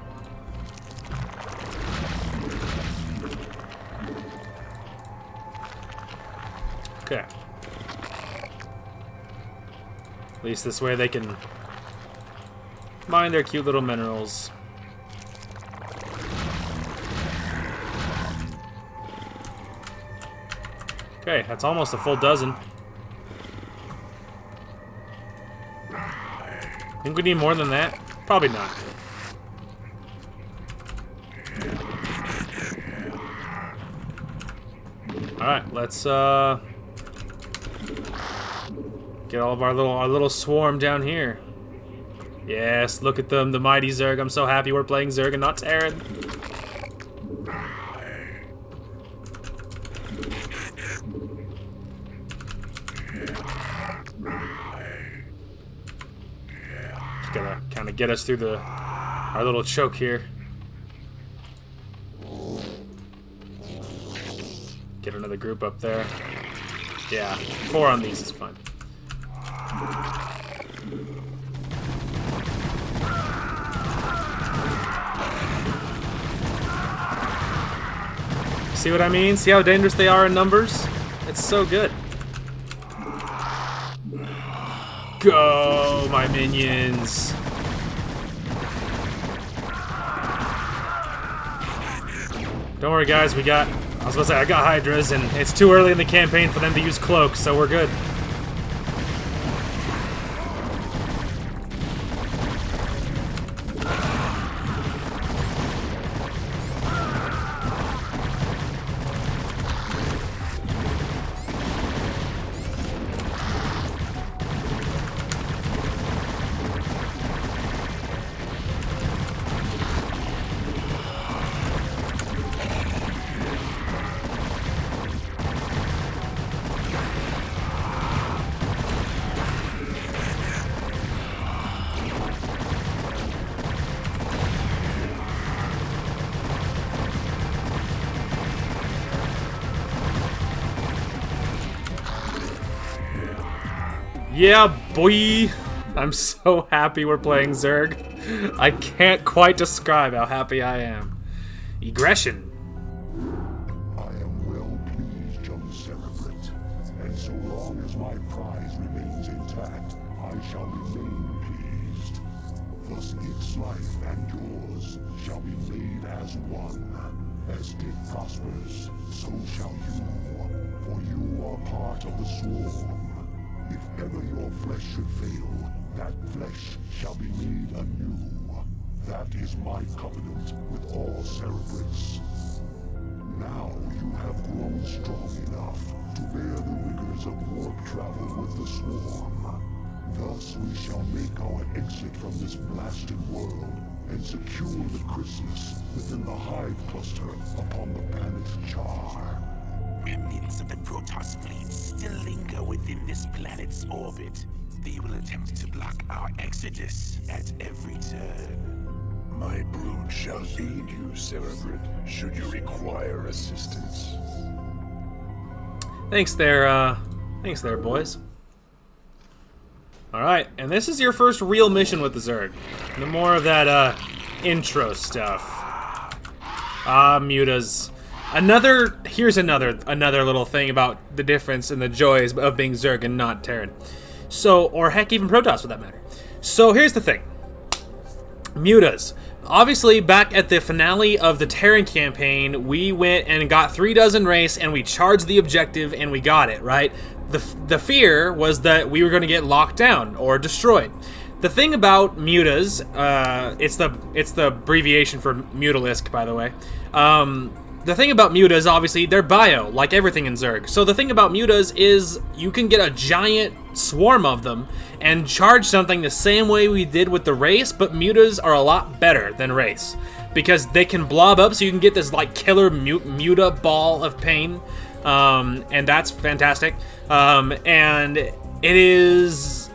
Okay. At least this way they can mine their cute little minerals. Okay, that's almost a full dozen. Think we need more than that? Probably not. Alright, let's get all of our little swarm down here. Yes, look at them, the mighty Zerg. I'm so happy we're playing Zerg and not Terran. Gonna kind of get us through our little choke here. Get another group up there. Yeah, 4 on these is fine. See what I mean? See how dangerous they are in numbers? It's so good. Go, my minions. Don't worry, guys. I was about to say, I got Hydras, and it's too early in the campaign for them to use cloaks, so we're good. Yeah, boy! I'm so happy we're playing Zerg. I can't quite describe how happy I am. Egression. I am well pleased, young Cerebrate, and so long as my prize remains intact, I shall remain pleased. Thus its life and yours shall be made as one. As it prospers, so shall you, for you are part of the swarm. If ever your flesh should fail, that flesh shall be made anew. That is my covenant with all Cerebrates. Now you have grown strong enough to bear the rigors of warp travel with the swarm. Thus we shall make our exit from this blasted world and secure the Chrysalis within the hive cluster upon the planet Char. Remnants of the Protoss fleet still linger within this planet's orbit. They will attempt to block our exodus at every turn. My brood shall aid you, Cerebrate, should you require assistance. Thanks there, boys. Alright, and this is your first real mission with the Zerg. No more of that, intro stuff. Mutas. Here's another little thing about the difference and the joys of being Zerg and not Terran. So, or heck, even Protoss for that matter. So here's the thing. Mutas. Obviously, back at the finale of the Terran campaign, we went and got 36 race, and we charged the objective, and we got it, right? The fear was that we were going to get locked down or destroyed. The thing about Mutas, it's the abbreviation for Mutalisk, by the way. The thing about Mutas, obviously, they're bio, like everything in Zerg. So the thing about Mutas is you can get a giant swarm of them and charge something the same way we did with the race, but Mutas are a lot better than race because they can blob up, so you can get this like killer Muta ball of pain, and that's fantastic. And it's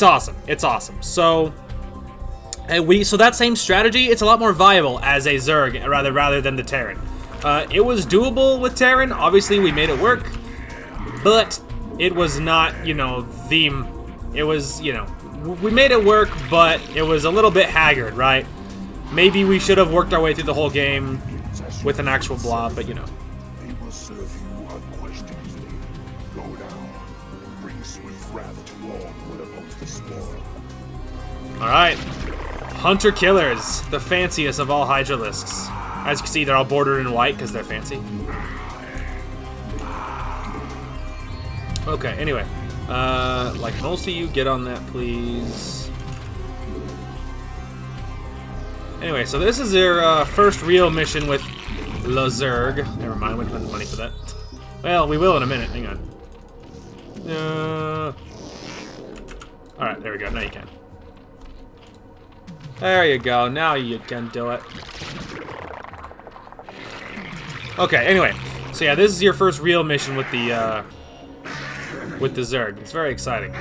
awesome. It's awesome. So that same strategy, it's a lot more viable as a Zerg rather than the Terran. It was doable with Terran. Obviously, we made it work, but it was not, we made it work, but it was a little bit haggard, right? Maybe we should have worked our way through the whole game with an actual blob, but They will serve you unquestionably. Go down. Bring swift wrath to all when amongst the swarm. Alright. Hunter Killers, the fanciest of all Hydralisks. As you can see, they're all bordered in white because they're fancy. Okay, anyway. Like most of you, get on that, please. Anyway, so this is their first real mission with La Zerg. Never mind, we didn't spend the money for that. Well, we will in a minute. Hang on. Alright, there we go. Now you can. There you go. Now you can do it. Okay, anyway. So yeah, this is your first real mission with the Zerg. It's very exciting.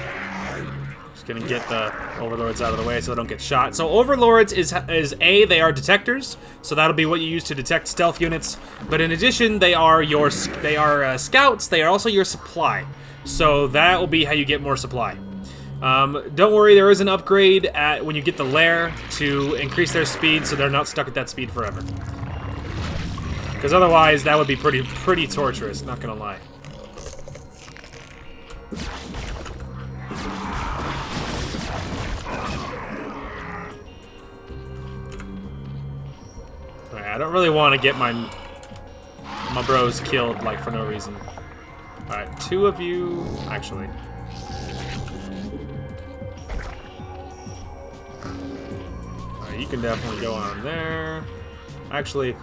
Just gonna get the Overlords out of the way so they don't get shot. So Overlords is they are detectors, so that'll be what you use to detect stealth units. But in addition, they are scouts. They are also your supply. So that will be how you get more supply. Don't worry, there is an upgrade when you get the lair to increase their speed, so they're not stuck at that speed forever. Because otherwise, that would be pretty torturous. Not gonna lie. Alright, I don't really want to get my my bros killed, like, for no reason. Alright, 2 of you... Actually. Alright, you can definitely go on there. Actually,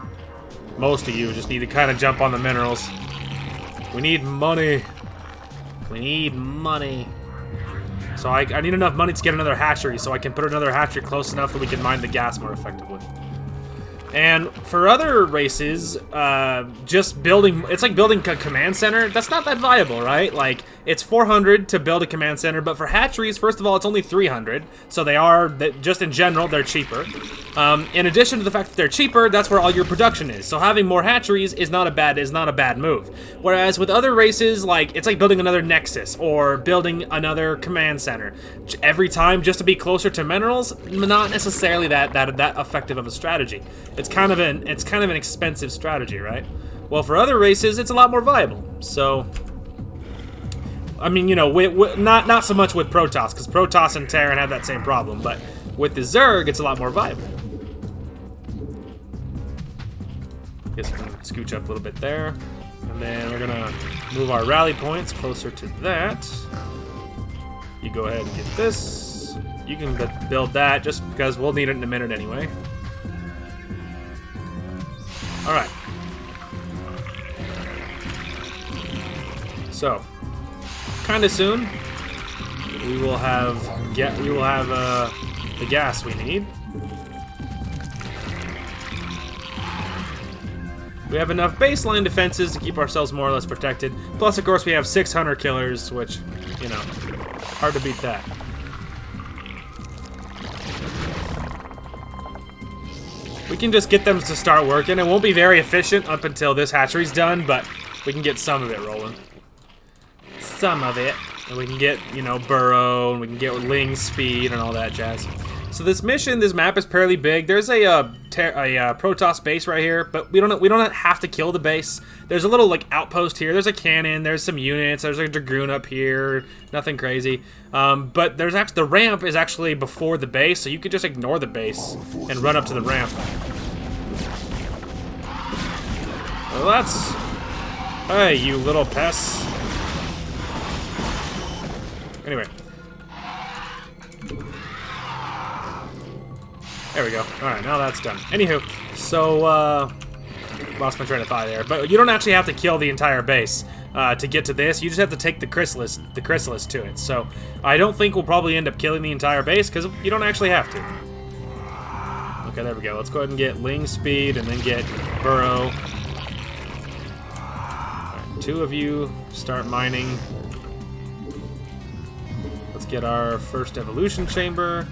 most of you just need to kind of jump on the minerals. We need money. We need money. So I need enough money to get another hatchery, so I can put another hatchery close enough that we can mine the gas more effectively. And for other races, just building, it's like building a command center. That's not that viable, right? Like, it's 400 to build a command center, but for hatcheries, first of all, it's only 300. So they are, just in general, they're cheaper. In addition to the fact that they're cheaper, that's where all your production is. So having more hatcheries is not a bad move. Whereas with other races, like, it's like building another nexus or building another command center. Every time, just to be closer to minerals, not necessarily that effective of a strategy. It's kind of an expensive strategy, right? Well, for other races, it's a lot more viable. So, I mean, you know, not so much with Protoss, because Protoss and Terran have that same problem, but with the Zerg, it's a lot more viable. Guess we can scooch up a little bit there, and then we're gonna move our rally points closer to that. You go ahead and get this. You can build that just because we'll need it in a minute anyway. All right. So, kind of soon, we will have the gas we need. We have enough baseline defenses to keep ourselves more or less protected. Plus, of course, we have 6 hunter killers, which, you know, hard to beat that. We can just get them to start working. It won't be very efficient up until this hatchery's done, but we can get some of it rolling. Some of it. And we can get, you know, burrow, and we can get ling speed and all that jazz. So this map is fairly big. There's a Protoss base right here, but we don't have to kill the base. There's a little like outpost here. There's a cannon. There's some units. There's a dragoon up here. Nothing crazy. But there's actually the ramp is actually before the base, so you could just ignore the base and run up to the ramp. Well, that's hey, you little pests. Anyway. There we go. Alright, now that's done. Anywho, so, lost my train of thought there. But you don't actually have to kill the entire base to get to this. You just have to take the Chrysalis to it. So, I don't think we'll probably end up killing the entire base, because you don't actually have to. Okay, there we go. Let's go ahead and get ling speed, and then get burrow. Right, 2 of you start mining. Let's get our first evolution chamber.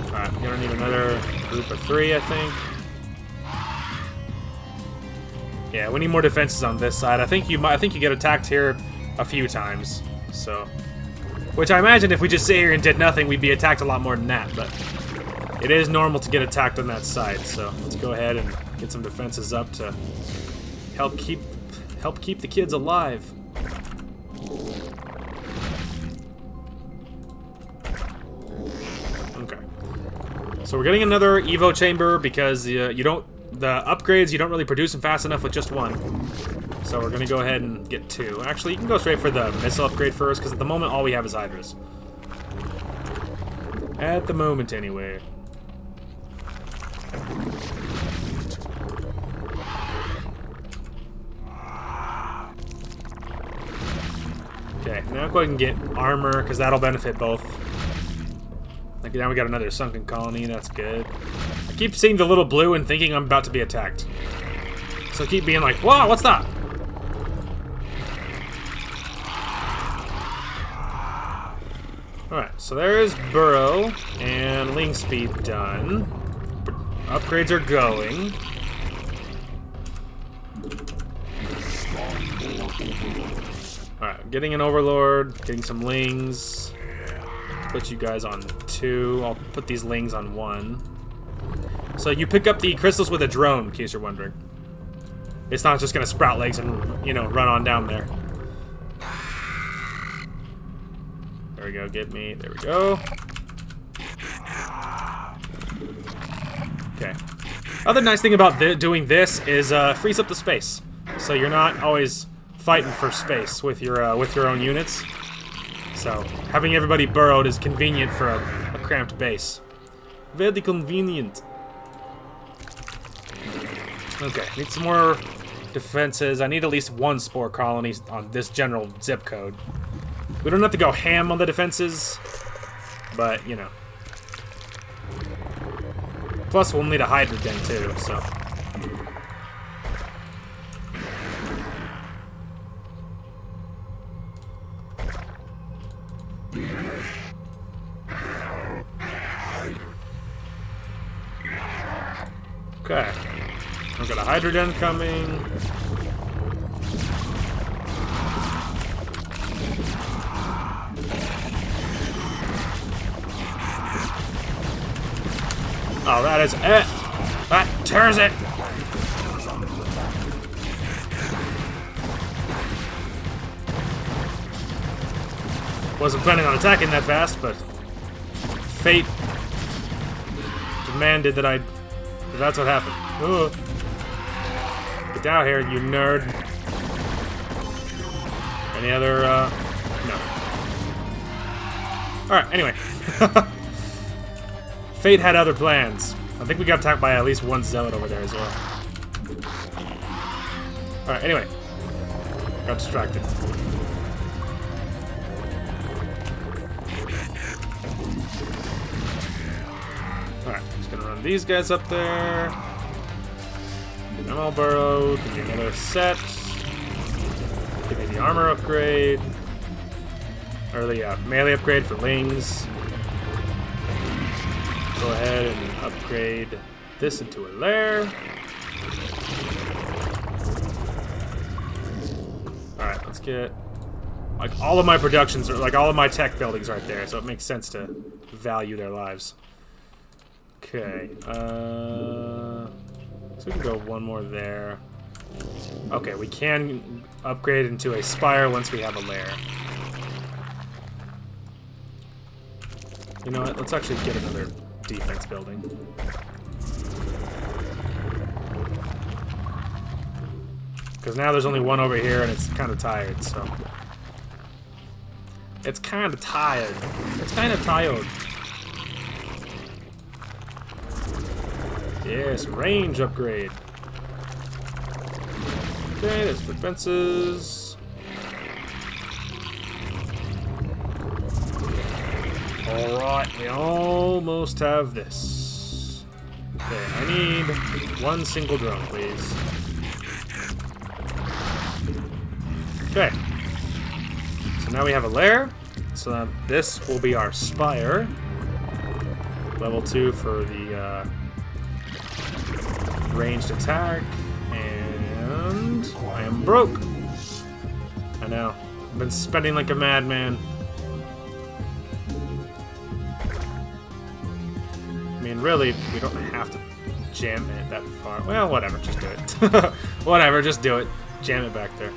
Alright, we're gonna need another group of 3, I think. Yeah, we need more defenses on this side. I think you get attacked here a few times. So, which I imagine if we just sit here and did nothing, we'd be attacked a lot more than that. But it is normal to get attacked on that side. So let's go ahead and get some defenses up to help keep the kids alive. So we're getting another Evo chamber because the upgrades, you don't really produce them fast enough with just 1. So we're gonna go ahead and get 2. Actually, you can go straight for the missile upgrade first, because at the moment all we have is Hydras. At the moment, anyway. Okay, now go ahead and get armor, because that'll benefit both. Okay, now we got another sunken colony, that's good. I keep seeing the little blue and thinking I'm about to be attacked. So I keep being like, whoa, what's that? Alright, so there's burrow and ling speed done. Upgrades are going. Alright, getting an overlord, getting some lings. Put you guys on 2. I'll put these lings on 1. So you pick up the Chrysalis with a drone, in case you're wondering. It's not just gonna sprout legs and, you know, run on down there. There we go, get me. There we go. Okay. Other nice thing about doing this is frees up the space, so you're not always fighting for space with your own units. So having everybody burrowed is convenient for a cramped base. Very convenient. Okay, need some more defenses. I need at least one spore colony on this general zip code. We don't have to go ham on the defenses, but you know. Plus, we'll need a Hydra den too, so. Okay. I've got a Hydra den coming. Oh, that is it! That tears it! Wasn't planning on attacking that fast, but fate demanded that that's what happened. Ugh. Get down here, you nerd. Any other, no. Alright, anyway. Fate had other plans. I think we got attacked by at least one zealot over there as well. Alright, anyway. Got distracted. Alright, just gonna run these guys up there. Get them all burrowed. Give me another set. Give me the armor upgrade. Or the melee upgrade for Lings. Go ahead and upgrade this into a lair. Alright, let's get like all of my productions, or like all of my tech buildings right there, so it makes sense to value their lives. Okay, so we can go one more there. Okay, we can upgrade into a spire once we have a lair. You know what, let's actually get another defense building. Because now there's only one over here and it's kind of tired, so. It's kind of tired. It's kind of tired. Yes, range upgrade. Okay, there's defenses. Alright, we almost have this. Okay, I need one single drone, please. Okay. So now we have a lair. So now this will be our spire. Level 2 for the ranged attack. And I am broke. I know. I've been spending like a madman. I mean, really, we don't have to jam it that far. Well, whatever, just do it. Whatever, just do it. Jam it back there.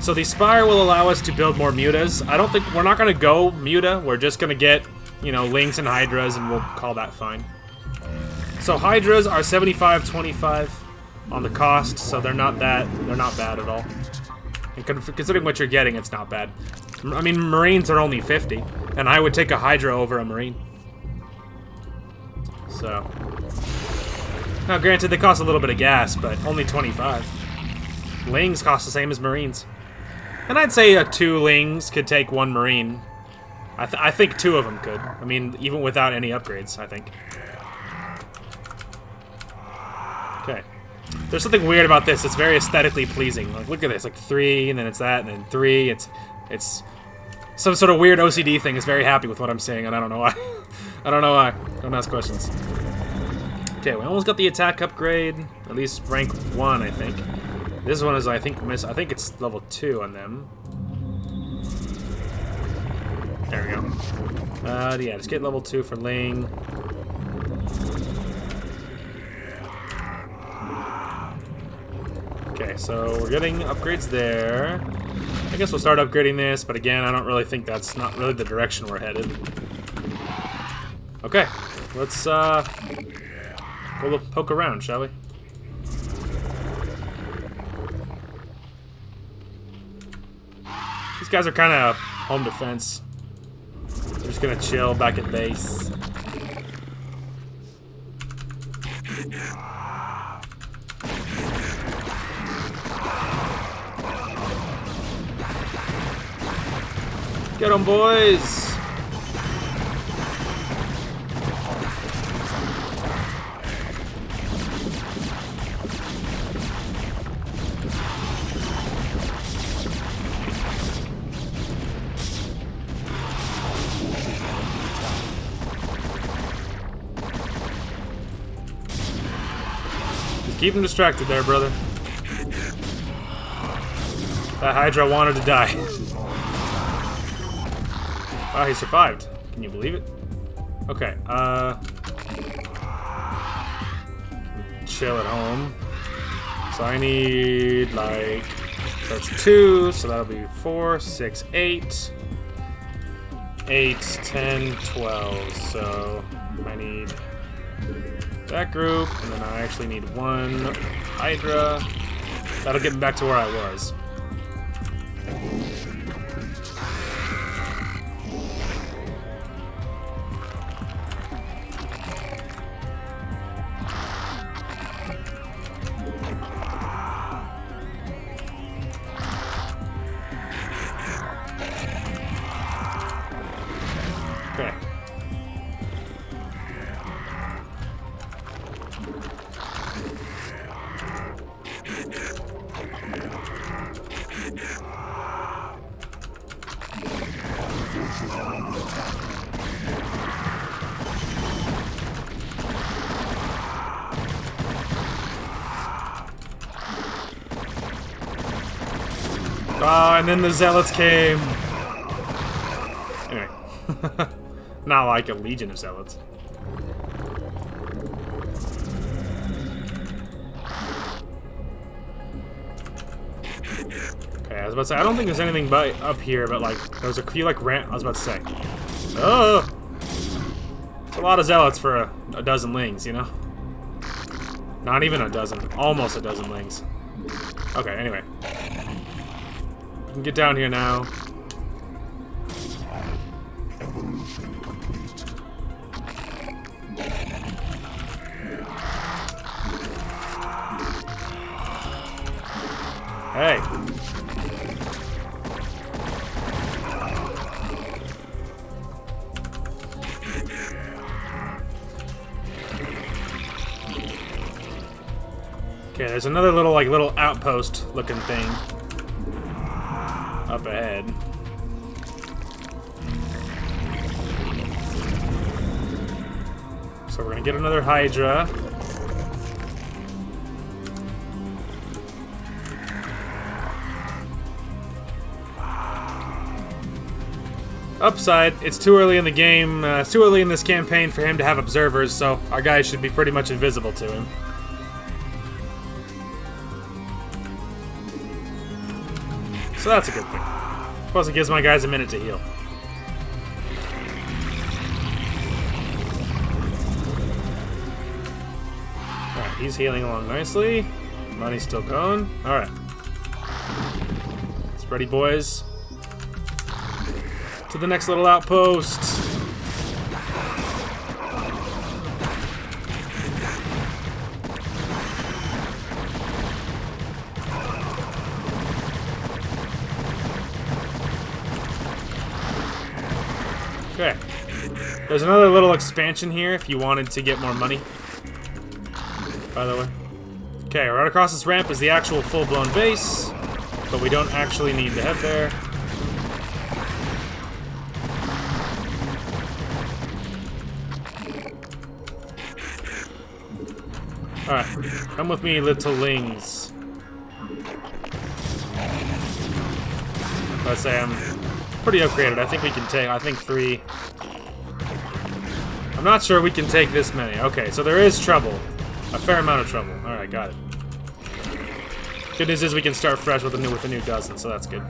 So the spire will allow us to build more mutas. I don't think we're not gonna go muta. We're just gonna get, you know, Lings and Hydras, and we'll call that fine. So Hydras are 75-25 on the cost, so they're not bad at all. And considering what you're getting, it's not bad. I mean, Marines are only 50, and I would take a Hydra over a Marine. So, now granted they cost a little bit of gas, but only 25. Lings cost the same as Marines. And I'd say 2 Lings could take 1 Marine. I think 2 of them could. I mean, even without any upgrades, I think. Okay. There's something weird about this. It's very aesthetically pleasing. Like, look at this. Like 3, and then it's that, and then 3. It's some sort of weird OCD thing. Is very happy with what I'm saying, and I don't know why. I don't know why. Don't ask questions. Okay, we almost got the attack upgrade. At least rank 1, I think. This one is, I think it's level 2 on them. There we go. Yeah, just get level 2 for Ling. Okay, so we're getting upgrades there. I guess we'll start upgrading this, but again, I don't really think that's not really the direction we're headed. Okay, let's go We'll poke around, shall we? These guys are kind of home defense. They're just gonna chill back at base. Get 'em, boys! Just keep him distracted there, brother. That Hydra wanted to die. Wow, he survived. Can you believe it? Okay, chill at home. So I need, like, that's 2, so that'll be 4, 6, 8. 8, 10, 12. So I need that group, and then I actually need 1 Hydra. That'll get me back to where I was. Okay. Oh, and then the Zealots came. Anyway. Not like a legion of Zealots. Okay, I was about to say, I don't think there's anything but up here, but like, there's a few like I was about to say. Oh! It's a lot of Zealots for a dozen lings, you know? Not even a dozen. Almost a dozen lings. Okay, anyway. We can get down here now. Evolution complete. Hey. Okay, there's another little outpost looking thing up ahead. So we're gonna get another Hydra. Upside, it's too early in the game, it's too early in this campaign for him to have observers, so our guys should be pretty much invisible to him. So that's a good thing. Plus it gives my guys a minute to heal. Alright, he's healing along nicely. Money's still going. Alright. It's ready, boys. To the next little outpost. Okay. There's another little expansion here if you wanted to get more money. By the way. Okay, right across this ramp is the actual full-blown base, but we don't actually need to head there. Alright, come with me, little lings. Let's say I'm pretty upgraded. I think we can take, 3. I'm not sure we can take this many. Okay, so there is trouble. A fair amount of trouble. Alright, got it. Good news is we can start fresh with a new dozen, so that's good.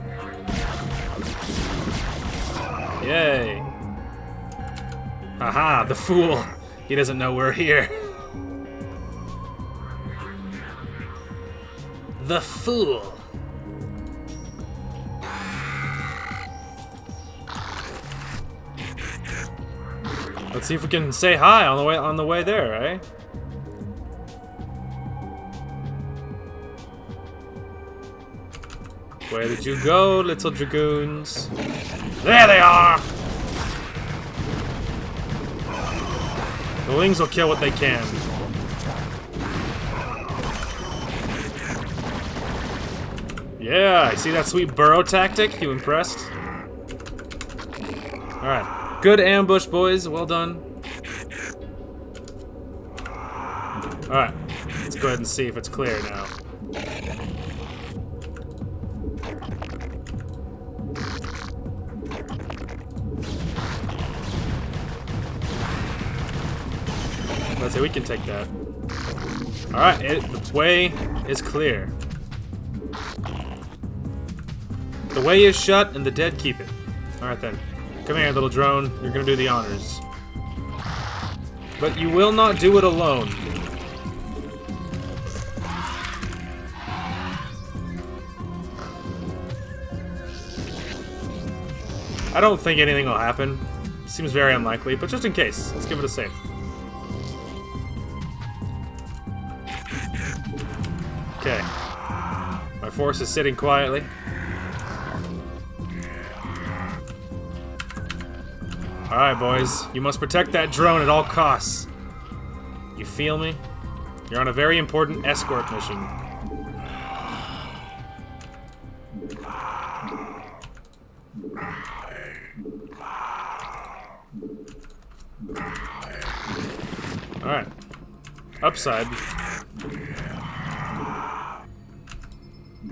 Yay. Haha, the fool. He doesn't know we're here. The fool. Let's see if we can say hi on the way there, eh? Where did you go, little dragoons? There they are! The wings will kill what they can. Yeah, I see that sweet burrow tactic. You impressed? Alright. Good ambush, boys. Well done. Alright. Let's go ahead and see if it's clear now. Let's say we can take that. Alright, the way is clear. The way is shut and the dead keep it. Alright then. Come here, little drone. You're gonna do the honors. But you will not do it alone. I don't think anything will happen. Seems very unlikely, but just in case, let's give it a save. Okay. My force is sitting quietly. Alright, boys. You must protect that drone at all costs. You feel me? You're on a very important escort mission. Alright. Upside.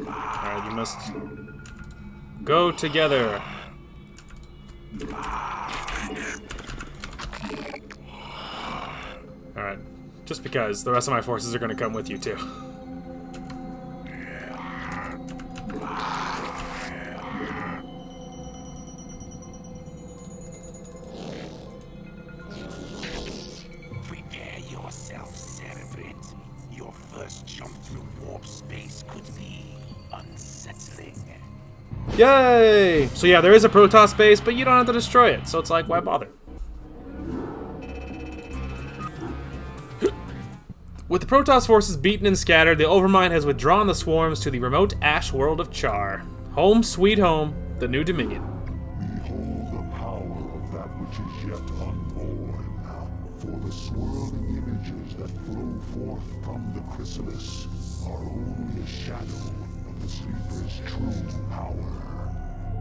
Alright, you must go together. Alright. Just because the rest of my forces are going to come with you, too. Prepare yourself, Cerebrate. Your first jump through warp space could be unsettling. Yay! So yeah, there is a Protoss base, but you don't have to destroy it, so it's like, why bother? With the Protoss forces beaten and scattered, the Overmind has withdrawn the swarms to the remote ash world of Char. Home sweet home, the new Dominion. Behold the power of that which is yet unborn. For the swirling images that flow forth from the Chrysalis are only a shadow of the Sleeper's true power.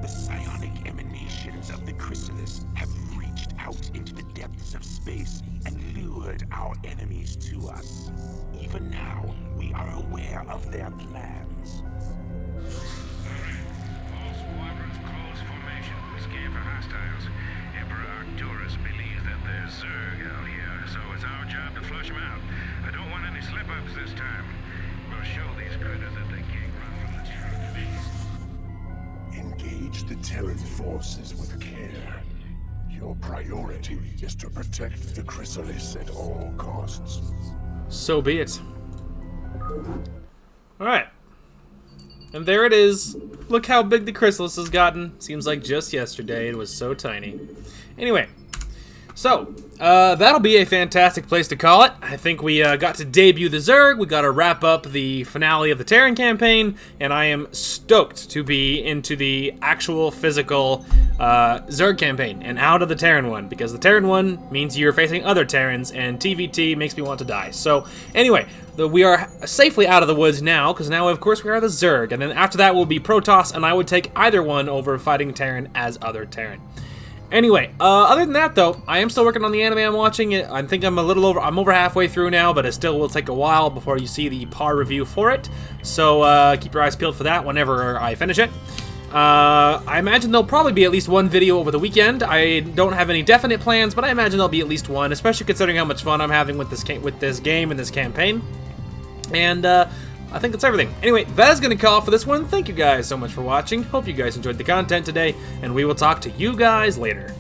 The psionic emanations of the Chrysalis have reached out into the depths of space and lured our enemies to us. Even now, we are aware of their plans. All squadrons close formation. Scan for hostiles. Emperor Arcturus believes that there's Zerg out here, so it's our job to flush them out. I don't want any slip-ups this time. We'll show these critters that they can't run from the truth. Engage the Terran forces with care. Your priority is to protect the Chrysalis at all costs. So be it. Alright. And there it is. Look how big the Chrysalis has gotten. Seems like just yesterday it was so tiny. Anyway. So, that'll be a fantastic place to call it. I think we got to debut the Zerg, we got to wrap up the finale of the Terran Campaign, and I am stoked to be into the actual physical Zerg Campaign and out of the Terran one, because the Terran one means you're facing other Terrans, and TVT makes me want to die. So, anyway, we are safely out of the woods now, because now, of course, we are the Zerg, and then after that will be Protoss, and I would take either one over fighting Terran as other Terran. Anyway, other than that though, I am still working on the anime I'm watching. I think I'm over halfway through now, but it still will take a while before you see the par review for it. So keep your eyes peeled for that whenever I finish it. I imagine there'll probably be at least one video over the weekend. I don't have any definite plans, but I imagine there'll be at least one, especially considering how much fun I'm having with this game and this campaign. And I think that's everything. Anyway, that is going to call it for this one. Thank you guys so much for watching. Hope you guys enjoyed the content today, and we will talk to you guys later.